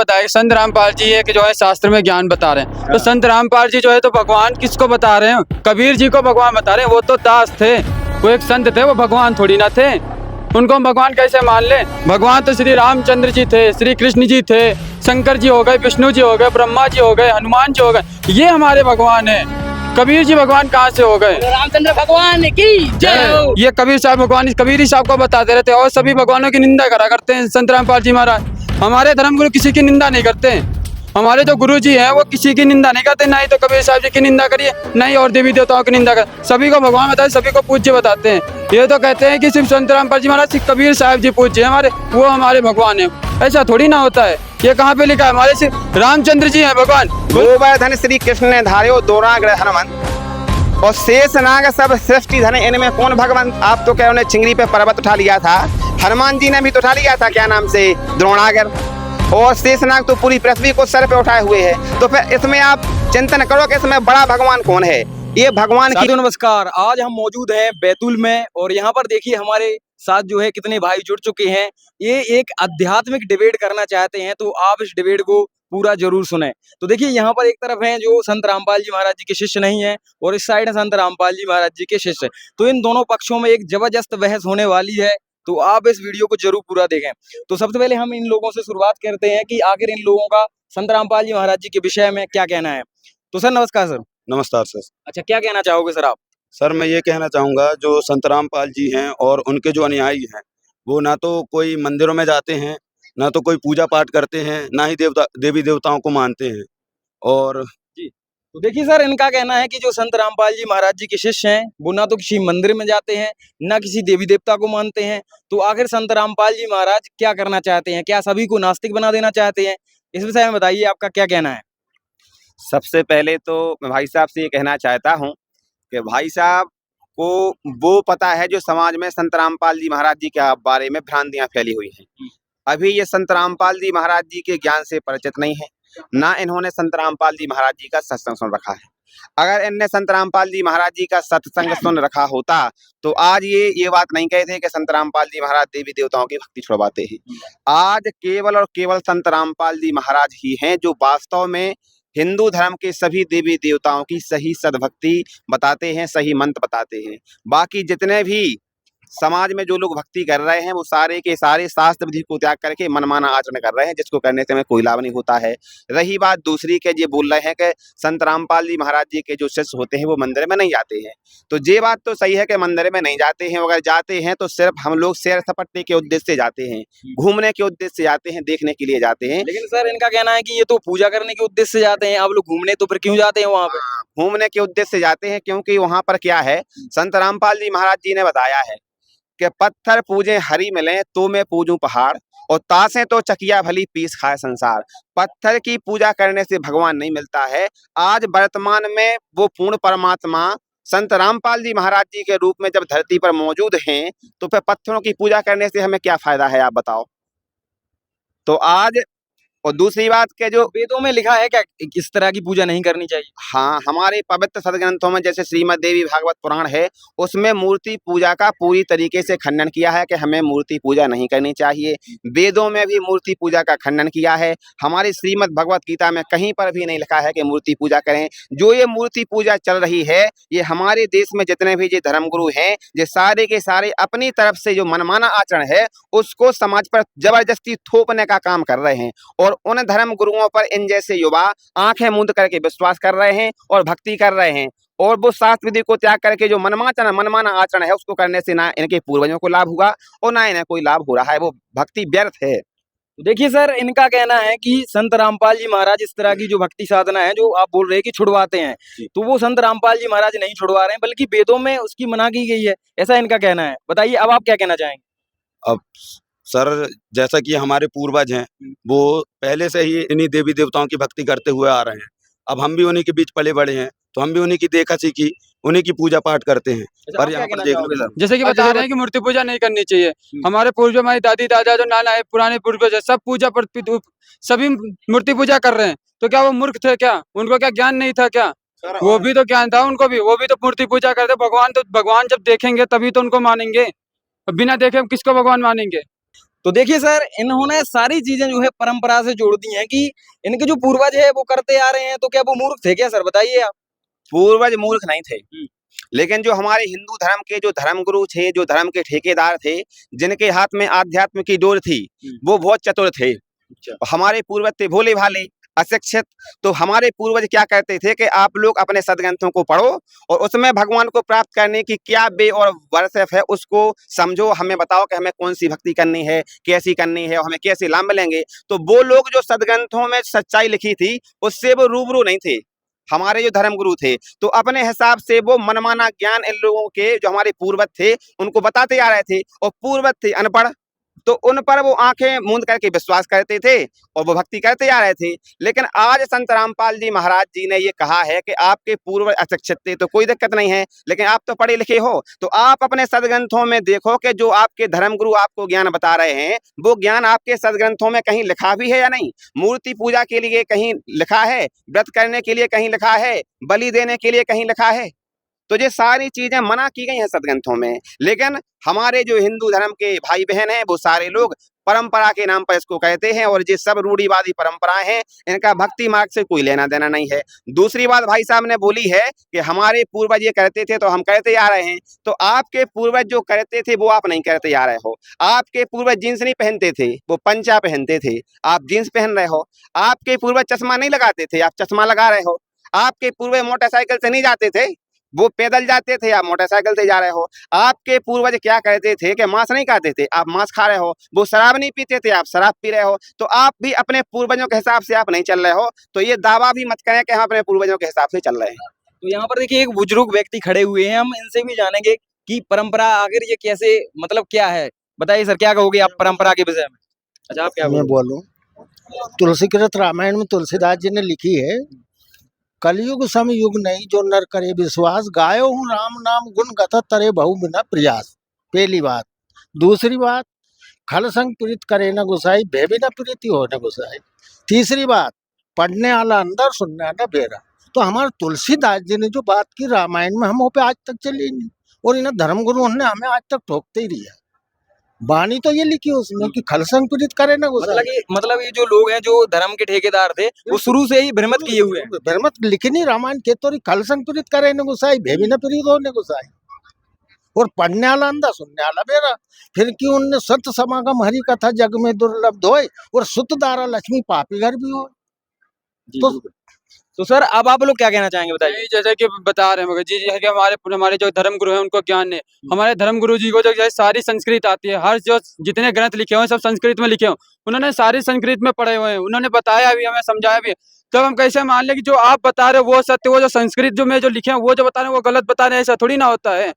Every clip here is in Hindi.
बताया संत रामपाल जी एक जो है शास्त्र में ज्ञान बता रहे हैं, तो संत रामपाल जी जो है तो भगवान किसको बता रहे हैं? कबीर जी को भगवान बता रहे हैं। वो तो दास थे, वो एक संत थे, वो भगवान थोड़ी ना थे। उनको हम भगवान कैसे मान ले? भगवान तो श्री रामचंद्र जी थे, श्री कृष्ण जी थे, शंकर जी हो गए, विष्णु जी हो गए, ब्रह्मा जी हो गए, हनुमान जी हो गए, ये हमारे भगवान है। कबीर जी भगवान कहाँ से हो गए? रामचंद्र भगवान की जय हो। ये कबीर साहब भगवान कबीर ही साहब को बताते रहते हैं और सभी भगवानों की निंदा करा करते हैं संत रामपाल जी महाराज। हमारे धर्म गुरु किसी की निंदा नहीं करते। हमारे जो गुरु जी हैं वो किसी की निंदा नहीं करते, ना ही तो कबीर साहब जी की निंदा करिए, ना ही और देवी देवताओं की निंदा कर। सभी को भगवान बताते, सभी को पूज्य बताते हैं। ये तो कहते हैं कि सिर्फ संत रामपाल जी महाराज, सिर्फ कबीर साहब जी पूज्य हमारे, वो हमारे भगवान है। ऐसा थोड़ी ना होता है। ये कहाँ पे लिखा है? हमारे सिर्फ रामचंद्र जी है भगवान। गोवर्धन श्री कृष्ण ने धार्यो दोराग्र हनुमंत और शेष नाग सब सृष्टि धन, इनमें कौन भगवान? आप तो कह रहे चिंगरी पे पर्वत उठा लिया था, हनुमान जी ने भी तो उठा लिया था, क्या नाम से, द्रोणागर। और शेष नाग तो पूरी पृथ्वी को सर पे उठाए हुए है। तो फिर इसमें आप चिंतन करो कि इसमें बड़ा भगवान कौन है? ये भगवान की। नमस्कार, आज हम मौजूद हैं बैतूल में और यहाँ पर देखिए हमारे साथ जो है कितने भाई जुड़ चुके हैं। ये एक आध्यात्मिक डिबेट करना चाहते हैं, तो आप इस डिबेट को पूरा जरूर सुने। तो देखिए यहाँ पर एक तरफ है जो संत रामपाल जी महाराज जी के शिष्य नहीं है और इस साइड है संत रामपाल जी महाराज जी के शिष्य। तो इन दोनों पक्षों में एक जबरदस्त बहस होने वाली है, तो आप इस वीडियो को जरूर पूरा देखें। तो सबसे पहले हम इन लोगों से शुरुआत करते हैं कि आखिर इन लोगों का संत रामपाल जी महाराज जी के विषय में क्या कहना है। तो सर नमस्कार सर। नमस्कार सर। अच्छा, क्या कहना चाहोगे सर आप? सर मैं ये कहना चाहूँगा, जो संत रामपाल जी हैं और उनके जो अनुयायी हैं, वो ना तो कोई मंदिरों में जाते हैं, ना तो कोई पूजा पाठ करते हैं, ना ही देवी देवताओं को मानते हैं। और तो देखिए सर, इनका कहना है कि जो संत रामपाल जी महाराज जी के शिष्य हैं वो ना तो किसी मंदिर में जाते हैं, ना किसी देवी देवता को मानते हैं। तो आखिर संत रामपाल जी महाराज क्या करना चाहते हैं? क्या सभी को नास्तिक बना देना चाहते हैं? इस विषय में बताइए, आपका क्या कहना है? सबसे पहले तो मैं भाई साहब से ये कहना चाहता हूँ कि भाई साहब को वो पता है जो समाज में संत रामपाल जी महाराज जी के बारे में भ्रांतियां फैली हुई हैं। अभी ये संत रामपाल जी महाराज जी के ज्ञान से परिचित नहीं है, ना इन्होंने संत रामपाल जी महाराज जी का सत्संग सुन रखा है। अगर इनने संत रामपाल जी महाराज जी का सत्संग सुन रखा होता तो आज ये बात नहीं कहते कि संत रामपाल जी महाराज देवी देवताओं की भक्ति छुड़वाते हैं। आज केवल और केवल संत रामपाल जी महाराज ही हैं जो वास्तव में हिंदू धर्म के सभी देवी देवताओं की सही सद्भक्ति बताते हैं, सही मंत्र बताते हैं। बाकी जितने भी समाज में जो लोग भक्ति कर रहे हैं वो सारे के सारे शास्त्र विधि को त्याग करके मनमाना आचरण कर रहे हैं, जिसको करने से हमें कोई लाभ नहीं होता है। रही बात दूसरी के ये बोल रहे हैं कि संत रामपाल जी महाराज जी के जो शिष्य होते हैं वो मंदिर में नहीं जाते हैं, तो ये बात तो सही है कि मंदिर में नहीं जाते हैं। अगर जाते हैं तो सिर्फ हम लोग सैर सपाटे के उद्देश्य से जाते हैं, घूमने के उद्देश्य से जाते हैं, देखने के लिए जाते हैं। लेकिन सर इनका कहना है कि ये तो पूजा करने के उद्देश्य से जाते हैं, आप लोग घूमने तो फिर क्यों जाते हैं वहाँ पे? घूमने के उद्देश्य से जाते हैं क्योंकि वहाँ पर क्या है, संत रामपाल जी महाराज जी ने बताया है कि पत्थर पूजे हरी मिले तो मैं पूजूं पहाड़, और तासे तो चकिया भली पीस खाए संसार। पत्थर की पूजा करने से भगवान नहीं मिलता है। आज वर्तमान में वो पूर्ण परमात्मा संत रामपाल जी महाराज जी के रूप में जब धरती पर मौजूद हैं, तो फिर पत्थरों की पूजा करने से हमें क्या फायदा है, आप बताओ। तो आज और दूसरी बात के जो वेदों में लिखा है क्या किस तरह की पूजा नहीं करनी चाहिए? हाँ, हमारे पवित्र सदग्रंथों में जैसे श्रीमद् देवी भागवत पुराण है, उसमें मूर्ति पूजा का पूरी तरीके से खंडन किया है कि हमें मूर्ति पूजा नहीं करनी चाहिए। वेदों में भी मूर्ति पूजा का खंडन किया है। हमारी श्रीमद् भगवत गीता में कहीं पर भी नहीं लिखा है कि मूर्ति पूजा करें। जो ये मूर्ति पूजा चल रही है, ये हमारे देश में जितने भी ये धर्मगुरु हैं, ये सारे के सारे अपनी तरफ से जो मनमाना आचरण है उसको समाज पर जबरदस्ती थोपने का काम कर रहे हैं। और उन धर्म गुरुओं पर इन जैसे युवा आंखें मूंद करके विश्वास कर रहे हैं और भक्ति कर रहे हैं, और वो शास्त्र विधि को त्याग करके जो मनमाना आचरण है उसको करने से ना इनके पूर्वजों को लाभ हुआ और ना इन्हें कोई लाभ हो रहा है। वो भक्ति व्यर्थ है। तो देखिए सर, इनका कहना है कि संत रामपाल जी महाराज इस तरह की जो भक्ति साधना है जो आप बोल रहे हैं कि छुड़वाते हैं, तो वो संत रामपाल जी महाराज नहीं छुड़वा रहे हैं, बल्कि वेदों में उसकी मना की गई है, ऐसा इनका कहना है। बताइए अब आप क्या कहना चाहेंगे? अब सर, जैसा कि हमारे पूर्वज हैं वो पहले से ही इन्हीं देवी देवताओं की भक्ति करते हुए आ रहे हैं। अब हम भी उन्हीं के बीच पले बड़े हैं, तो हम भी उन्हीं की देखा सीखी, उन्हीं की पूजा पाठ करते हैं। पर यहाँ पर देख लो, जैसे कि बता रहे हैं कि मूर्ति पूजा नहीं करनी चाहिए। हमारे पूर्वज, हमारी दादी दादा जो नाना है, पुराने पूर्वज है, सब पूजा पर सभी मूर्ति पूजा कर रहे हैं। तो क्या वो मूर्ख थे क्या? उनको क्या ज्ञान नहीं था क्या? वो भी तो ज्ञान था उनको भी, वो भी तो मूर्ति पूजा करते। भगवान जब देखेंगे तभी तो उनको मानेंगे, बिना देखे किसको भगवान मानेंगे? तो देखिए सर, इन्होंने सारी चीजें जो है परंपरा से जोड़ दी हैं कि इनके जो पूर्वज है वो करते आ रहे हैं, तो क्या वो मूर्ख थे क्या सर, बताइए आप। पूर्वज मूर्ख नहीं थे, लेकिन जो हमारे हिंदू धर्म के जो धर्मगुरु थे, जो धर्म के ठेकेदार थे, जिनके हाथ में आध्यात्म की डोर थी, वो बहुत चतुर थे। हमारे पूर्वज थे भोले भाले, अशिक्षित। तो हमारे पूर्वज क्या करते थे कि आप लोग अपने सदग्रंथों को पढ़ो और उसमें भगवान को प्राप्त करने की क्या वे और वर्षफ है उसको समझो, हमें बताओ कि हमें कौन सी भक्ति करनी है, कैसी करनी है और हमें कैसे लाभ मिलेंगे। तो वो लोग जो सदग्रंथों में सच्चाई लिखी थी उससे वो रूबरू नहीं थे। हमारे जो धर्मगुरु थे तो अपने हिसाब से वो मनमाना ज्ञान इन लोगों के जो हमारे पूर्वज थे उनको बताते आ रहे थे, और पूर्वज थे अनपढ़, तो उन पर वो आंखें मूंद करके विश्वास करते थे और वो भक्ति करते आ रहे थे। लेकिन आज संत रामपाल जी महाराज जी ने ये कहा है कि आपके पूर्वज अशिक्षित थे तो कोई दिक्कत नहीं है, लेकिन आप तो पढ़े लिखे हो, तो आप अपने सदग्रंथों में देखो कि जो आपके धर्मगुरु आपको ज्ञान बता रहे हैं वो ज्ञान आपके सदग्रंथों में कहीं लिखा भी है या नहीं। मूर्ति पूजा के लिए कहीं लिखा है, व्रत करने के लिए कहीं लिखा है, बलि देने के लिए कहीं लिखा है। तो ये सारी चीजें मना की गई हैं सदग्रंथों में, लेकिन हमारे जो हिंदू धर्म के भाई बहन हैं वो सारे लोग परंपरा के नाम पर इसको कहते हैं, और ये सब रूढ़िवादी परंपराएं हैं, इनका भक्ति मार्ग से कोई लेना देना नहीं है। दूसरी बात भाई साहब ने बोली है कि हमारे पूर्वज ये करते थे तो हम करते आ रहे हैं, तो आपके पूर्वज जो करते थे वो आप नहीं करते आ रहे हो। आपके पूर्वज जींस नहीं पहनते थे, वो पंचा पहनते थे, आप जींस पहन रहे हो। आपके पूर्वज चश्मा नहीं लगाते थे, आप चश्मा लगा रहे हो। आपके पूर्वज मोटरसाइकिल से नहीं जाते थे, वो पैदल जाते थे, आप मोटरसाइकिल से जा रहे हो। आपके पूर्वज क्या करते थे कि मांस नहीं खाते थे, आप मांस खा रहे हो। वो शराब नहीं पीते थे, आप शराब पी रहे हो। तो आप भी अपने पूर्वजों के हिसाब से आप नहीं चल रहे हो, तो ये दावा भी मत करें कि हम अपने पूर्वजों के हिसाब से चल रहे हैं। तो यहाँ पर देखिए एक बुजुर्ग व्यक्ति खड़े हुए हैं, हम इनसे भी जानेंगे कि परंपरा आखिर ये कैसे, मतलब क्या है। बताइए सर, क्या कहोगे आप परंपरा के विषय में। अच्छा, आप क्या मैं बोलूं, तुलसीकृत रामायण में तुलसीदास जी ने लिखी है, कलयुग सम युग नहीं जो नर करे विश्वास, गायो हूँ राम नाम गुण गथा तरे बहु बिना प्रयास। पहली बात। दूसरी बात, खल संग प्रीत करे न गुसाई, भय बिना प्रीति हो न गुसाई। तीसरी बात, पढ़ने वाला अंदर सुनने वाला बेरा। तो हमारे तुलसीदास जी ने जो बात की रामायण में, हम वो पे आज तक चले नहीं, और इन धर्मगुरुओं ने हमें आज तक ठोकते ही रहा। वाणी तो ये लिखी उसमें कि खल संग प्रीत करे न गुसाई। मतलब ये जो लोग हैं जो धर्म के ठेकेदार थे वो शुरू से ही भ्रमित किए हुए हैं। भ्रमित लिखी नहीं रामायण के, तो खल संग प्रीत करे न गुसाई, भय बिना प्रीत हो न गुसाई। और पढ़ने वाला अंधा सुनने वाला बेरा। फिर क्यों उनने सत्य समागम हरि कथा जग में दुर्लभ होए, और सुत दारा लक्ष्मी पापी घर भी हो। तो सर अब आप लोग क्या कहना चाहेंगे, बताइए। यही जैसे कि बता रहे हैं मगर जी जी है कि हमारे हमारे जो धर्म गुरु हैं उनको ज्ञान है। हमारे धर्म गुरु जी को जो जैसे सारी संस्कृत आती है, हर जो जितने ग्रंथ लिखे हुए हैं सब संस्कृत में लिखे हुए, उन्होंने सारी संस्कृत में पढ़े हुए हैं, उन्होंने बताया भी, हमें समझाया भी। तब हम कैसे मान ले कि जो आप बता रहे हो वो सत्य, वो जो संस्कृत जो में जो लिखे हैं वो जो बता रहे हैं वो गलत बता रहे हैं, ऐसा थोड़ी ना होता है।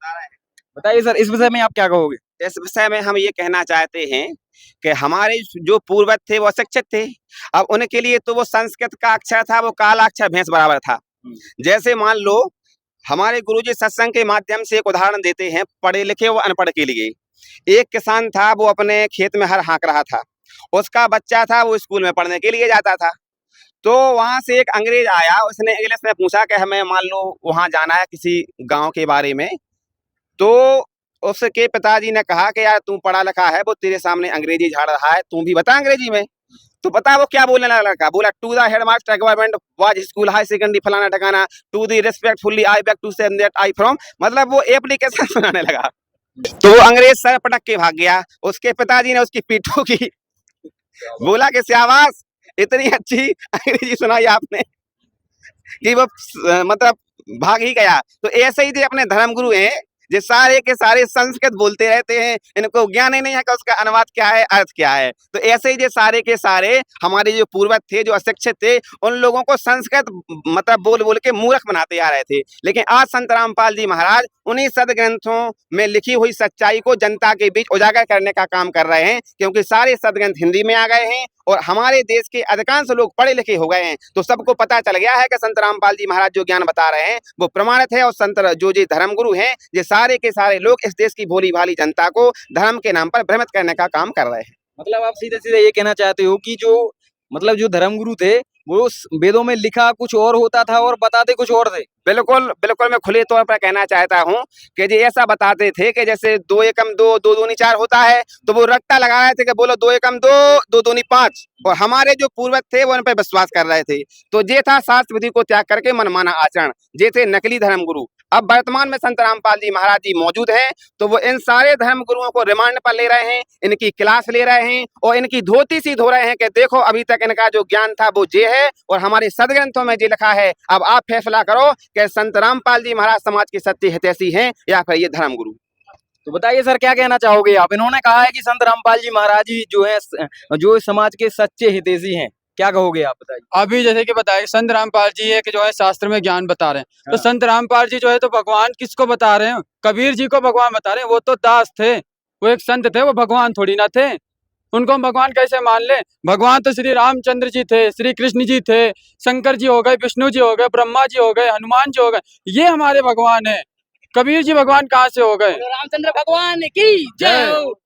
बताइए सर, इस विषय में आप क्या कहोगे। इस विषय में हम ये कहना चाहते हैं कि हमारे जो पूर्वज थे वो अशिक्षित थे। अब उनके लिए तो वो संस्कृत का अक्षर था, वो काला अक्षर भैंस बराबर था। जैसे मान लो हमारे गुरुजी सत्संग के माध्यम से एक उदाहरण देते हैं पढ़े लिखे व अनपढ़ के लिए। एक किसान था, वो अपने खेत में हर हाँक रहा था, उसका बच्चा था, वो स्कूल में पढ़ने के लिए जाता था। तो वहां से एक अंग्रेज आया, उसने इंग्लिश में पूछा कि हमें मान लो वहां जाना है किसी गांव के बारे में। तो उसके पिताजी ने कहा कि यार तू पढ़ा लिखा है, वो तेरे सामने अंग्रेजी झाड़ रहा है, तू भी बता अंग्रेजी में। तो पता वो क्या बोलने लगा लड़का, बोला to the headmaster government was school high secondary फलाना ठिकाना, to the respectfully I back to say that I from, मतलब वो एप्लीकेशन सुनाने लगा। तो वो अंग्रेज सर पटक के भाग गया। उसके पिताजी ने उसकी पीठ ठोकी, बोला कि शाबाश, इतनी अच्छी अंग्रेजी सुनाई आपने कि वो मतलब भाग ही गया। तो ऐसे ही जो अपने धर्मगुरु हैं, ये सारे के सारे संस्कृत बोलते रहते हैं, इनको ज्ञान ही नहीं है कि उसका अनुवाद क्या है, अर्थ क्या है। तो ऐसे ही जो सारे के सारे हमारे जो पूर्वज थे, जो अशिक्षित थे, उन लोगों को संस्कृत मतलब बोल बोल के मूर्ख बनाते आ रहे थे। लेकिन आज संत रामपाल जी महाराज उन्हीं सदग्रंथों में लिखी हुई सच्चाई को जनता के बीच उजागर करने का काम कर रहे हैं, क्योंकि सारे सदग्रंथ हिंदी में आ गए हैं और हमारे देश के अधिकांश लोग पढ़े लिखे हो गए हैं। तो सबको पता चल गया है कि संत रामपाल जी महाराज जो ज्ञान बता रहे हैं वो प्रमाणित है, और संत जो जी धर्मगुरु हैं, ये सारे के सारे लोग इस देश की भोली भाली जनता को धर्म के नाम पर भ्रमित करने का काम कर रहे हैं। मतलब आप सीधे सीधे ये कहना चाहते हो कि जो मतलब जो धर्मगुरु थे वो वेदों में लिखा कुछ और होता था और बताते कुछ और थे। बिल्कुल बिल्कुल, मैं खुले तौर पर कहना चाहता हूँ कि जी ऐसा बताते थे कि जैसे 2 एकम 2, 2 दूनी 4 होता है, तो वो रट्टा लगा रहे थे कि बोलो 2 एकम 2, 2 दूनी 5, और हमारे जो पूर्वज थे वो उन पर विश्वास कर रहे थे। तो ये था शास्त्र विधि को त्याग करके मनमाना आचरण, ये थे नकली धर्मगुरु। अब वर्तमान में संत रामपाल जी महाराज जी मौजूद हैं, तो वो इन सारे धर्मगुरुओं को रिमांड पर ले रहे हैं, इनकी क्लास ले रहे हैं और इनकी धोती सी धो रहे हैं कि देखो अभी तक इनका जो ज्ञान था वो ये है और हमारे सदग्रंथों में ये लिखा है। अब आप फैसला करो कि संत रामपाल जी महाराज समाज के सत्य हितैषी हैं या फिर ये धर्मगुरु। तो बताइए सर, क्या कहना चाहोगे आप? इन्होंने कहा है कि संत रामपाल जी महाराज जी जो है जो समाज के सच्चे हितैषी हैं, क्या कहोगे आप? बताइए। अभी जैसे कि बताया संत रामपाल जी एक जो है शास्त्र में ज्ञान बता रहे हैं, तो हाँ। संत रामपाल जी जो है तो भगवान किसको बता रहे हैं? कबीर जी को भगवान बता रहे हैं। वो तो दास थे, वो एक संत थे, वो भगवान थोड़ी ना थे। उनको हम भगवान कैसे मान ले? भगवान तो श्री रामचंद्र जी थे, श्री कृष्ण जी थे, शंकर जी हो गए, विष्णु जी हो गए, ब्रह्मा जी हो गए, हनुमान जी हो गए, ये हमारे भगवान है। कबीर जी भगवान कहाँ से हो गए? रामचंद्र भगवान की जय हो।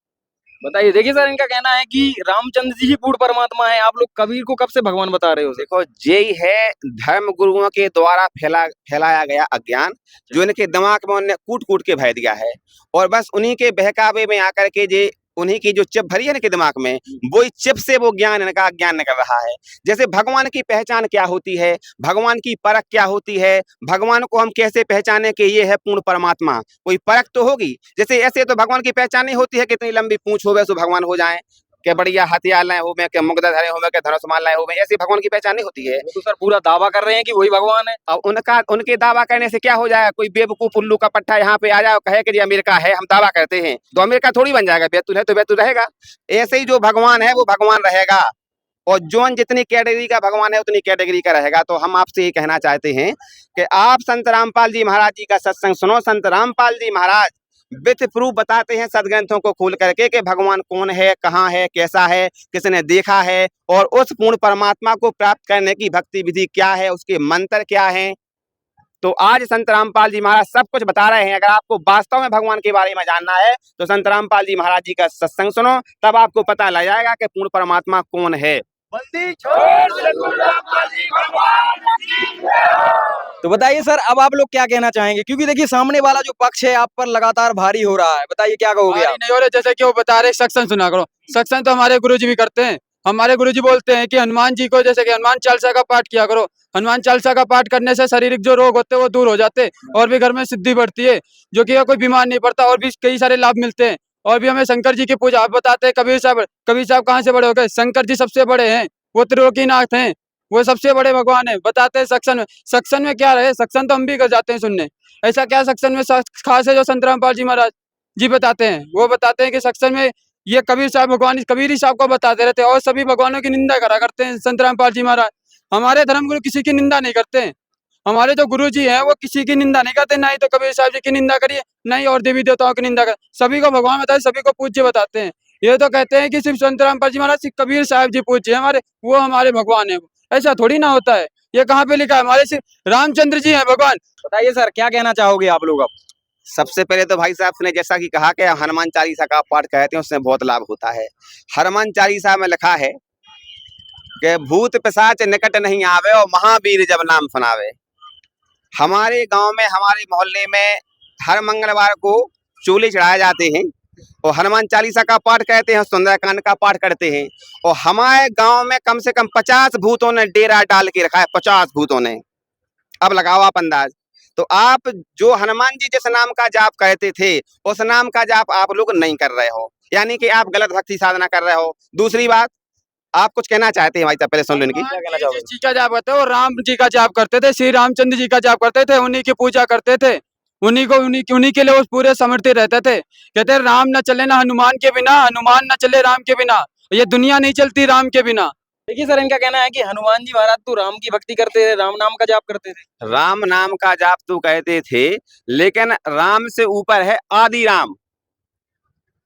बताइए। देखिए सर, इनका कहना है कि रामचंद्र जी ही पूर्ण परमात्मा है। आप लोग कबीर को कब से भगवान बता रहे हो? देखो यही है धर्म गुरुओं के द्वारा फैलाया गया अज्ञान, जो इनके दिमाग में उन्होंने कूट कूट के भर दिया है, और बस उन्हीं के बहकावे में आकर के जे उन्हीं की जो चिप भरी है इनके दिमाग में, वही चिप से वो ज्ञान इनका अज्ञान निकल रहा है। जैसे भगवान की पहचान क्या होती है, भगवान की परख क्या होती है, भगवान को हम कैसे पहचाने कि ये है पूर्ण परमात्मा, कोई परख तो होगी। जैसे ऐसे तो भगवान की पहचान नहीं होती है कि इतनी लंबी पूंछ हो सो भगवान हो जाए, के बढ़िया हथियार लाए हो में, के मुगदा धरे हो में, के धनुष मार लाए हो में, ऐसी भगवान की पहचान नहीं होती है। वो तो सर पूरा दावा कर रहे हैं कि वही भगवान है। अब उनके दावा करने से क्या हो जाएगा? कोई बेवकूफ उल्लू का पट्टा यहाँ पे आ जाए और कहे कि जी अमेरिका है, हम दावा करते हैं, तो अमेरिका थोड़ी बन जाएगा। बैतूल है तो बैतूल रहेगा। ऐसे ही जो भगवान है वो भगवान रहेगा, और जोन जितनी कैटेगरी का भगवान है उतनी कैटेगरी का रहेगा। तो हम आपसे ये कहना चाहते हैं कि आप संत रामपाल जी महाराज जी का सत्संग सुनो। संत रामपाल जी महाराज विथ प्रूफ बताते हैं सदग्रंथों को खोल करके कि भगवान कौन है, कहाँ है, कैसा है, किसने देखा है, और उस पूर्ण परमात्मा को प्राप्त करने की भक्ति विधि क्या है, उसके मंत्र क्या हैं। तो आज संत रामपाल जी महाराज सब कुछ बता रहे हैं। अगर आपको वास्तव में भगवान के बारे में जानना है तो संत रामपाल जी महाराज जी का सत्संग सुनो, तब आपको पता लग जाएगा कि पूर्ण परमात्मा कौन है। तो बताइए सर, अब आप लोग क्या कहना चाहेंगे? क्योंकि देखिए सामने वाला जो पक्ष है आप पर लगातार भारी हो रहा है। बताइए क्या कहोगे आप? नहीं हो रहे, जैसे कि वो बता रहे सत्संग सुना करो। सत्संग तो हमारे गुरुजी भी करते हैं। हमारे गुरुजी बोलते हैं कि हनुमान जी को, जैसे कि हनुमान चालीसा का पाठ किया करो। हनुमान चालीसा का पाठ करने से शारीरिक जो रोग होते हैं वो दूर हो जाते हैं, और भी घर में सिद्धि बढ़ती है, जो कि कोई बीमार नहीं पड़ता, और भी कई सारे लाभ मिलते हैं। और भी हमें शंकर जी की पूजा, आप बताते हैं कबीर साहब कहाँ से बड़े हो गए? शंकर जी सबसे बड़े हैं, वो त्रिलोकीनाथ हैं, वो सबसे बड़े भगवान है। बताते हैं सक्शन में क्या रहे, सक्शन तो हम भी कर जाते हैं सुनने। ऐसा क्या सक्शन में खास है जो संत रामपाल जी महाराज जी बताते हैं? वो बताते हैं कि सक्शन में ये कबीर साहब भगवान कबीर ही साहब को बताते रहते हैं, और सभी भगवानों की निंदा करा करते हैं संत रामपाल जी महाराज। हमारे धर्मगुरु किसी की निंदा नहीं करते हैं। हमारे जो गुरु जी हैं वो किसी की निंदा नहीं करते, ना ही तो कबीर साहब जी की निंदा करिए, ना ही और देवी देवताओं की निंदा कर। सभी को भगवान बताते, सभी को पूज्य बताते हैं। ये तो कहते हैं कि सिर्फ संत रामपाल जी महाराज, सिर्फ कबीर साहब जी पूज्य है हमारे, वो हमारे भगवान है। ऐसा थोड़ी ना होता है। ये कहाँ पे लिखा है? हमारे सिर्फ रामचंद्र जी हैं भगवान। बताइए सर, क्या कहना चाहोगे आप लोग अब? सबसे पहले तो भाई साहब ने जैसा कि कहा कि हनुमान चालीसा का पाठ कहते हैं, उससे बहुत लाभ होता है। हनुमान चालीसा में लिखा है कि भूत पिशाच निकट नहीं आवे और महावीर जब नाम सुनावे। हमारे गांव में, हमारे मोहल्ले में हर मंगलवार को चूल्हे चढ़ाए जाते हैं और हनुमान चालीसा का पाठ कहते हैं, सुंदरकांड का पाठ करते हैं। और हमारे गांव में कम से कम 50 भूतों ने डेरा डाल के रखा है, 50 भूतों ने। अब लगाओ आप अंदाज। तो आप जो हनुमान जी जिस नाम का जाप कहते थे उस नाम का जाप आप लोग नहीं कर रहे हो, यानी कि आप गलत भक्ति साधना कर रहे हो। दूसरी बात, आप कुछ कहना चाहते हैं भाई साहब? पहले सुन लो इनकी। क्या कहना चाहोगे? जी का जाप करते हैं, और राम जी का जाप करते थे, श्री रामचंद्र जी का जाप करते थे, उन्हीं की पूजा करते थे, उन्हीं के लिए वो पूरे समर्पित रहते थे। कहते हैं राम न चले ना हनुमान के बिना, हनुमान न चले राम के बिना, ये दुनिया नहीं चलती राम के बिना। देखिए सर, इनका कहना है कि हनुमान जी महाराज तो राम की भक्ति करते थे, राम नाम का जाप करते थे। राम नाम का जाप तो कहते थे, लेकिन राम से ऊपर है आदि राम।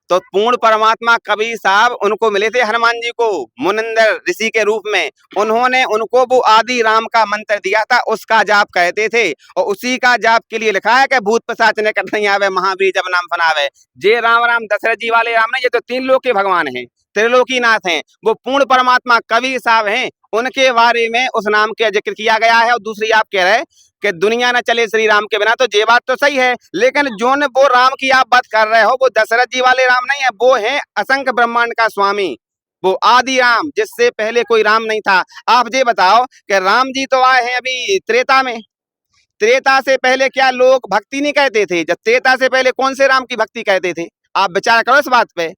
तो पूर्ण परमात्मा कबीर साहब उनको मिले थे हनुमान जी को मुनिंदर ऋषि के रूप में। उन्होंने उनको वो आदि राम का मंत्र दिया था, उसका जाप कहते थे। और उसी का जाप के लिए लिखा है कि भूत पिशाच निकट नहीं आवे, महावीर जब नाम सुनावे। जे राम राम दशरथ जी वाले राम ने, ये तो 3 लोक के भगवान हैं। त्रिलोकीनाथ हैं, वो पूर्ण परमात्मा कबीर साहब हैं। उनके बारे में उस नाम का जिक्र किया गया है। और दूसरी आप कह रहे हैं कि दुनिया न चले श्री राम के बिना, तो ये बात तो सही है, लेकिन जो ने वो राम की आप बात कर रहे हो वो दशरथ जी वाले राम नहीं है, वो है असंख्य ब्रह्मांड का स्वामी, वो आदि राम, जिससे पहले कोई राम नहीं था। आप ये बताओ कि राम जी तो आए हैं अभी त्रेता में, त्रेता से पहले क्या लोग भक्ति नहीं कहते थे? जब त्रेता से पहले कौन से राम की भक्ति कहते थे? आप विचार करो इस बात पे।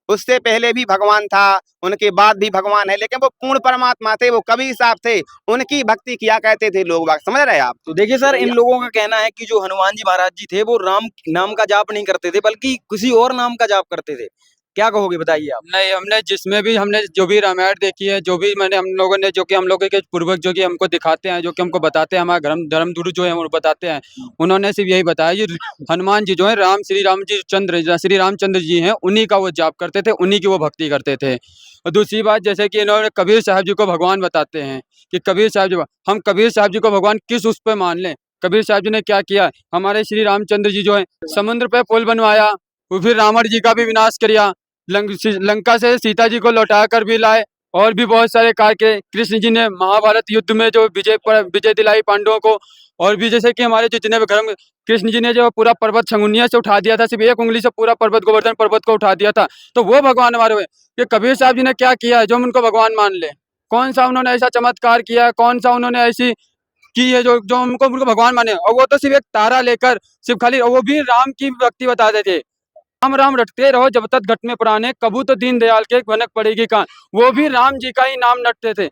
उससे पहले भी भगवान था, उनके बाद भी भगवान है, लेकिन वो पूर्ण परमात्मा थे, वो कबीर साहब थे, उनकी भक्ति किया करते थे लोग। बात समझ रहे हैं आप? तो देखिए सर, इन लोगों का कहना है कि जो हनुमान जी महाराज जी थे वो राम नाम का जाप नहीं करते थे, बल्कि किसी और नाम का जाप करते थे। क्या कहोगे, बताइए आप। नहीं, हमने जिसमें भी हमने जो भी रामायण देखी है, जो भी मैंने हम लोगों ने जो कि हम लोगों के पूर्वज जो कि हमको दिखाते हैं, जो कि हमको बताते हैं, हमारे धर्म गुरु जो है वो बताते हैं, उन्होंने सिर्फ यही बताया कि हनुमान जी जो है श्री रामचंद्र जी हैं, उन्हीं का वो जाप करते थे, उन्हीं की वो भक्ति करते थे। और दूसरी बात, जैसे कि इन्होंने कबीर साहब जी को भगवान बताते हैं कि कबीर साहब जी, हम कबीर साहब जी को भगवान किस उस पर मान लें? कबीर साहब जी ने क्या किया? हमारे श्री रामचंद्र जी जो है समुद्र पे पुल बनवाया, वो फिर रावण जी का भी विनाश किया, लंका से सीता जी को लौटा कर भी लाए, और भी बहुत सारे कार्य किए। कृष्ण जी ने महाभारत युद्ध में जो विजय दिलाई पांडवों को। और भी जैसे कि हमारे जो जितने भी धर्म, कृष्ण जी ने जो पूरा पर्वत शंगुनिया से उठा दिया था, सिर्फ एक उंगली से पूरा पर्वत, गोवर्धन पर्वत को उठा दिया था, तो वो भगवान हमारे हुए। कि कबीर साहब जी ने क्या किया है जो हम उनको भगवान मान ले? कौन सा उन्होंने ऐसा चमत्कार किया है, कौन सा उन्होंने ऐसी की है जो जो उनको उनको भगवान माने? और वो तो सिर्फ एक तारा लेकर, सिर्फ खाली, वो भी राम की भक्ति बताते थे। राम राम रटते रहो जब तक घट में पुराने, कबू तो दीन दयाल के भनक पड़ेगी कहाँ। वो भी राम जी का ही नाम रटते थे,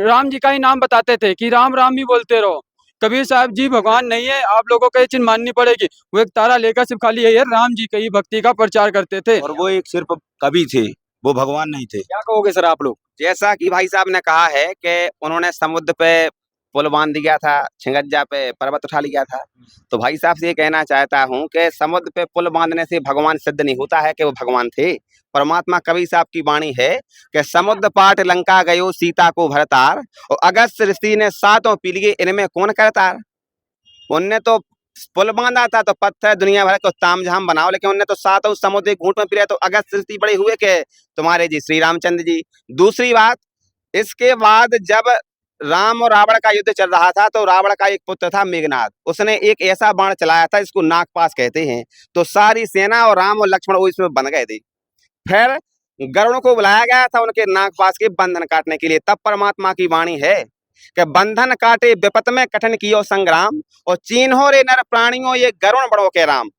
राम जी का ही नाम बताते थे कि राम राम ही बोलते रहो। कबीर साहब जी भगवान नहीं है, आप लोगों को ये चीज माननी पड़ेगी। वो एक तारा लेकर सिर्फ खाली यही है, राम जी की ही भक्ति का प्रचार करते थे। और वो एक सिर्फ कवि थे, वो भगवान नहीं थे। क्या कहोगे सर आप लोग? जैसा कि भाई साहब ने कहा है कि उन्होंने समुद्र पे पुल बांध दिया था, छिंगज्जा पे पर्वत उठा लिया था, तो भाई साहब से ये कहना चाहता हूँ कि समुद्र पे पुल बांधने से भगवान सिद्ध नहीं होता है कि वो भगवान थे। परमात्मा कबीर साहब की वाणी है कि समुद्र पाट लंका गयो सीता को भरतार, और अगस्त ऋषि ने सातों पी लिए, इनमें कौन करतार? उनने तो पुल बांधा था तो पत्थर दुनिया भर को तामझाम बनाओ, लेकिन उनने तो सातों समुद्र घूंट में पिया, तो अगस्त ऋषि बड़े हुए कि तुम्हारे जी श्री रामचंद्र जी। दूसरी बात, इसके बाद जब राम और रावण का युद्ध चल रहा था, तो रावण का एक पुत्र था मेघनाद, उसने एक ऐसा बाण चलाया था जिसको नागपाश कहते हैं, तो सारी सेना और राम और लक्ष्मण वो इसमें बन गए थे। फिर गरुड़ को बुलाया गया था उनके नागपाश के बंधन काटने के लिए। तब परमात्मा की वाणी है कि बंधन काटे विपत में कठिन कियो संग्राम, और चीन्हो रे नर प्राणियों ये गरुण बड़ो के राम।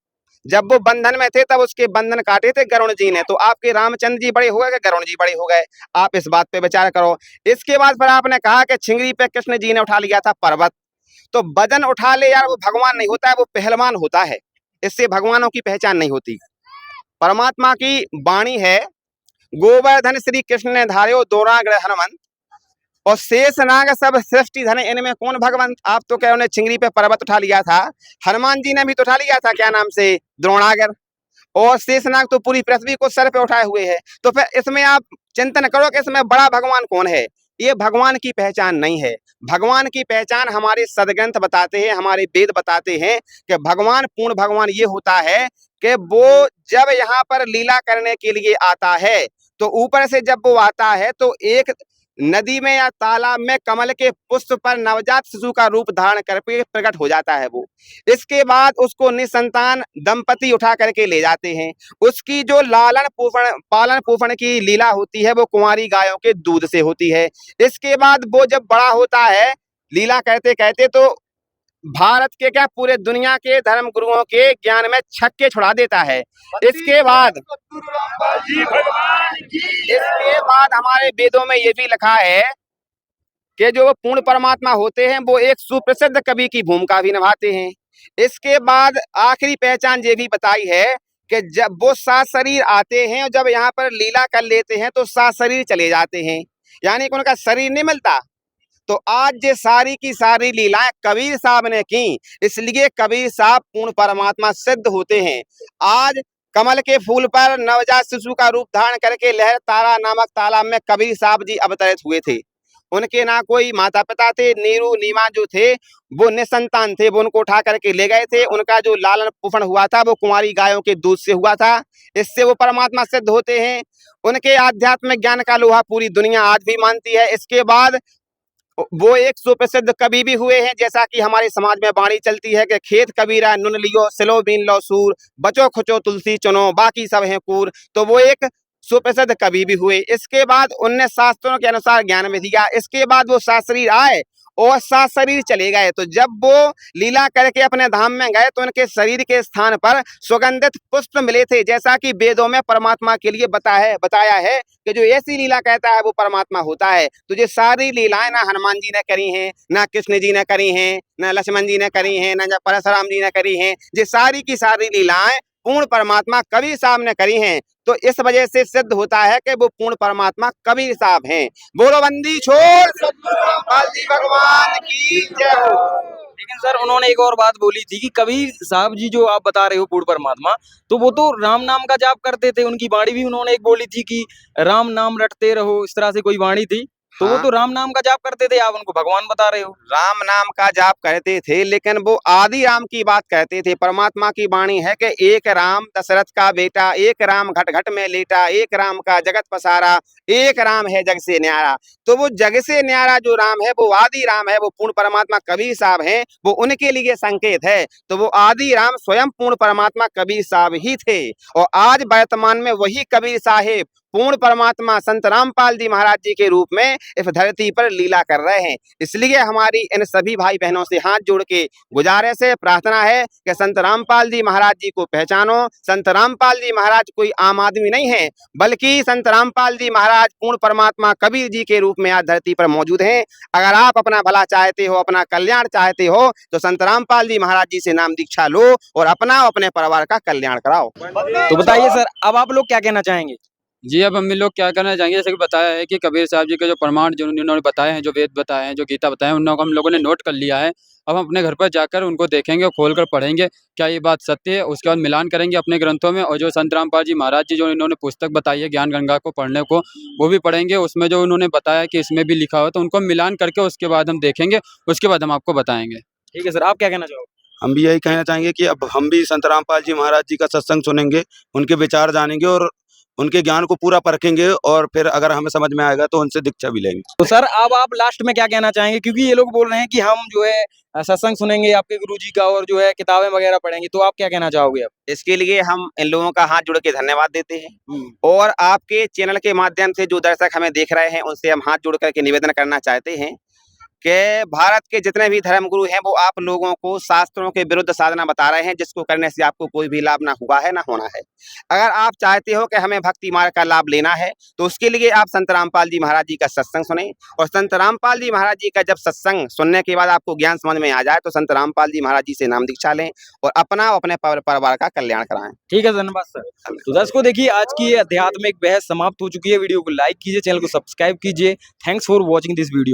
जब वो बंधन में थे तब उसके बंधन काटे थे गरुण जी ने, तो आपके रामचंद्र जी बड़े हो गए कि गरुण जी बड़े हो गए? आप इस बात पे विचार करो। इसके बाद फिर आपने कहा कि छिंगरी पे कृष्ण जी ने उठा लिया था पर्वत, तो वजन उठा ले यार, वो भगवान नहीं होता है, वो पहलवान होता है, इससे भगवानों की पहचान नहीं होती। परमात्मा की वाणी है, गोवर्धन श्री कृष्ण ने धार्यो दोराग्र हनुमंत, और शेष नाग सब सृष्टि धन, इनमें कौन भगवंत? आप तो कह रहे छिंगरी पे पर्वत उठा लिया था, हनुमान जी ने भी तो उठा लिया था, क्या नाम से, द्रोणागर, और शेषनाग तो पूरी पृथ्वी को सर पे उठाए हुए है। तो फिर इसमें आप चिंतन करो कि इसमें बड़ा भगवान कौन है? ये भगवान की पहचान नहीं है। भगवान की पहचान हमारे सदग्रंथ बताते हैं, हमारे वेद बताते हैं कि भगवान, पूर्ण भगवान ये होता है कि वो जब यहाँ पर लीला करने के लिए आता है, तो ऊपर से जब वो आता है तो एक नदी में या तालाब में कमल के पुष्प पर नवजात शिशु का रूप धारण करके प्रकट हो जाता है वो। इसके बाद उसको निसंतान दंपति उठा करके ले जाते हैं। उसकी जो पालन पोषण की लीला होती है वो कुंवारी गायों के दूध से होती है। इसके बाद वो जब बड़ा होता है, लीला करते कहते तो भारत के क्या पूरे दुनिया के धर्म गुरुओं के ज्ञान में छक्के छुड़ा देता है। इसके बाद हमारे वेदों में ये भी लिखा है कि जो पूर्ण परमात्मा होते हैं वो एक सुप्रसिद्ध कवि की भूमिका भी निभाते हैं। इसके बाद आखिरी पहचान ये भी बताई है कि जब वो सात शरीर आते हैं और जब यहाँ पर लीला कर लेते हैं तो सात शरीर चले जाते हैं, यानी कि उनका शरीर नहीं मिलता। तो आज ये सारी की सारी लीलाएं कबीर साहब ने की, इसलिए कबीर साहब पूर्ण परमात्मा सिद्ध होते हैं। आज कमल के फूल पर नवजात शिशु का रूप धारण करके लहर तारा नामक तालाब में कबीर साहब जी अवतरित हुए थे। उनके ना कोई माता पिता थे। नीरू नीमा जो थे वो निसंतान थे, वो उनको उठा करके ले गए थे। उनका जो लालन पुफन हुआ था वो कुंवारी गायों के दूध से हुआ था। इससे वो परमात्मा सिद्ध होते हैं। उनके आध्यात्मिक ज्ञान का लोहा पूरी दुनिया आज भी मानती है। इसके बाद वो एक सुप्रसिद्ध कवि भी हुए हैं। जैसा कि हमारे समाज में वाणी चलती है कि खेत कबीरा नुन लियो सिलो बीन लो सूर, बचो खुचो तुलसी चुनो बाकी सब हैं कूर। तो वो एक सुप्रसिद्ध कवि भी हुए। इसके बाद उनने शास्त्रों के अनुसार ज्ञान में दिया। इसके बाद वो शास्त्री आए और सात शरीर चले गए। तो जब वो लीला करके अपने धाम में गए तो उनके शरीर के स्थान पर सुगंधित पुष्प मिले थे। जैसा कि वेदों में परमात्मा के लिए बताया है कि जो ऐसी लीला कहता है वो परमात्मा होता है। तो ये सारी लीलाएं ना हनुमान जी ने करी हैं, ना कृष्ण जी ने करी हैं, ना लक्ष्मण जी ने करी हैं, ना परशुराम जी ने करी हैं। ये सारी की सारी लीलाएं पूर्ण परमात्मा कबीर साहब ने करी हैं। तो इस वजह से सिद्ध होता है कि वो पूर्ण परमात्मा कबीर साहब हैं। बोलो बंदी छोड़ सतगुरु रामपाल जी भगवान की जय हो। लेकिन सर उन्होंने एक और बात बोली थी कि कबीर साहब जी जो आप बता रहे हो पूर्ण परमात्मा, तो वो तो राम नाम का जाप करते थे। उनकी वाणी भी उन्होंने एक बोली थी कि राम नाम रटते रहो, इस तरह से कोई वाणी थी। तो वो हाँ। तो राम नाम का जाप करते थे, आप उनको भगवान बता रहे हो। राम नाम का जाप करते थे, लेकिन वो आदि राम की बात कहते थे। परमात्मा की वाणी है कि एक राम दशरथ का बेटा, एक राम घट घट में लेटा, एक राम का जगत पसारा, एक राम है जग से न्यारा। तो वो जग से न्यारा जो राम है वो आदि राम है, वो पूर्ण परमात्मा कबीर साहब हैं। वो उनके लिए संकेत है। तो वो आदि राम स्वयं पूर्ण परमात्मा कबीर साहब ही थे। और आज वर्तमान में वही कबीर साहेब पूर्ण परमात्मा संत रामपाल जी महाराज जी के रूप में इस धरती पर लीला कर रहे हैं। इसलिए हमारी इन सभी भाई बहनों से हाथ जोड़ के गुजारिश है, प्रार्थना है कि संत रामपाल जी महाराज जी को पहचानो। संत रामपाल जी महाराज कोई आम आदमी नहीं है, बल्कि संत रामपाल जी महाराज पूर्ण परमात्मा कबीर जी के रूप में आज धरती पर मौजूद हैं। अगर आप अपना भला चाहते हो, अपना कल्याण चाहते हो, तो संत रामपाल जी महाराज जी से नाम दीक्षा लो और अपना अपने परिवार का कल्याण कराओ। तो बताइए सर, अब आप लोग क्या कहना चाहेंगे? जी अब हम लोग क्या करना चाहेंगे, जैसे कि बताया है कि कबीर साहब जी के जो प्रमाण जो उन्होंने बताए हैं, जो वेद बताए हैं, जो गीता बताए हैं, उन लोगों को हम लोगों ने नोट कर लिया है। अब हम अपने घर पर जाकर उनको देखेंगे और खोल कर पढ़ेंगे क्या ये बात सत्य है। उसके बाद मिलान करेंगे अपने ग्रंथों में। और जो संत रामपाल जी महाराज जी जो इन्होंने पुस्तक बताई है ज्ञान गंगा को पढ़ने को, वो भी पढ़ेंगे। उसमें जो उन्होंने बताया कि इसमें भी लिखा हुआ, तो उनको मिलान करके उसके बाद हम देखेंगे, उसके बाद हम आपको बताएंगे। ठीक है सर, आप क्या कहना चाहोगे? हम भी यही कहना चाहेंगे कि अब हम भी संत रामपाल जी महाराज जी का सत्संग सुनेंगे, उनके विचार जानेंगे और उनके ज्ञान को पूरा परखेंगे। और फिर अगर हमें समझ में आएगा तो उनसे दीक्षा भी लेंगे। तो सर अब आप लास्ट में क्या कहना चाहेंगे, क्योंकि ये लोग बोल रहे हैं कि हम जो है सत्संग सुनेंगे आपके गुरुजी का और जो है किताबें वगैरह पढ़ेंगे, तो आप क्या कहना चाहोगे? अब इसके लिए हम इन लोगों का हाथ जोड़ के धन्यवाद देते हैं। और आपके चैनल के माध्यम से जो दर्शक हमें देख रहे हैं उनसे हम हाथ जोड़ करके निवेदन करना चाहते हैं कि भारत के जितने भी धर्मगुरु हैं वो आप लोगों को शास्त्रों के विरुद्ध साधना बता रहे हैं, जिसको करने से आपको कोई भी लाभ ना हुआ है ना होना है। अगर आप चाहते हो कि हमें भक्ति मार्ग का लाभ लेना है तो उसके लिए आप संत रामपाल जी महाराज जी का सत्संग सुने। और संत रामपाल जी महाराज जी का जब सत्संग सुनने के बाद आपको ज्ञान समझ में आ जाए तो संत रामपाल जी महाराज जी से नाम दीक्षा लें और अपना अपने परिवार का कल्याण कराएं। ठीक है, धन्यवाद सर। तो दर्शकों देखिए, आज की ये आध्यात्मिक बहस समाप्त हो चुकी है। वीडियो को लाइक कीजिए, चैनल को सब्सक्राइब कीजिए। Thanks for watching this video.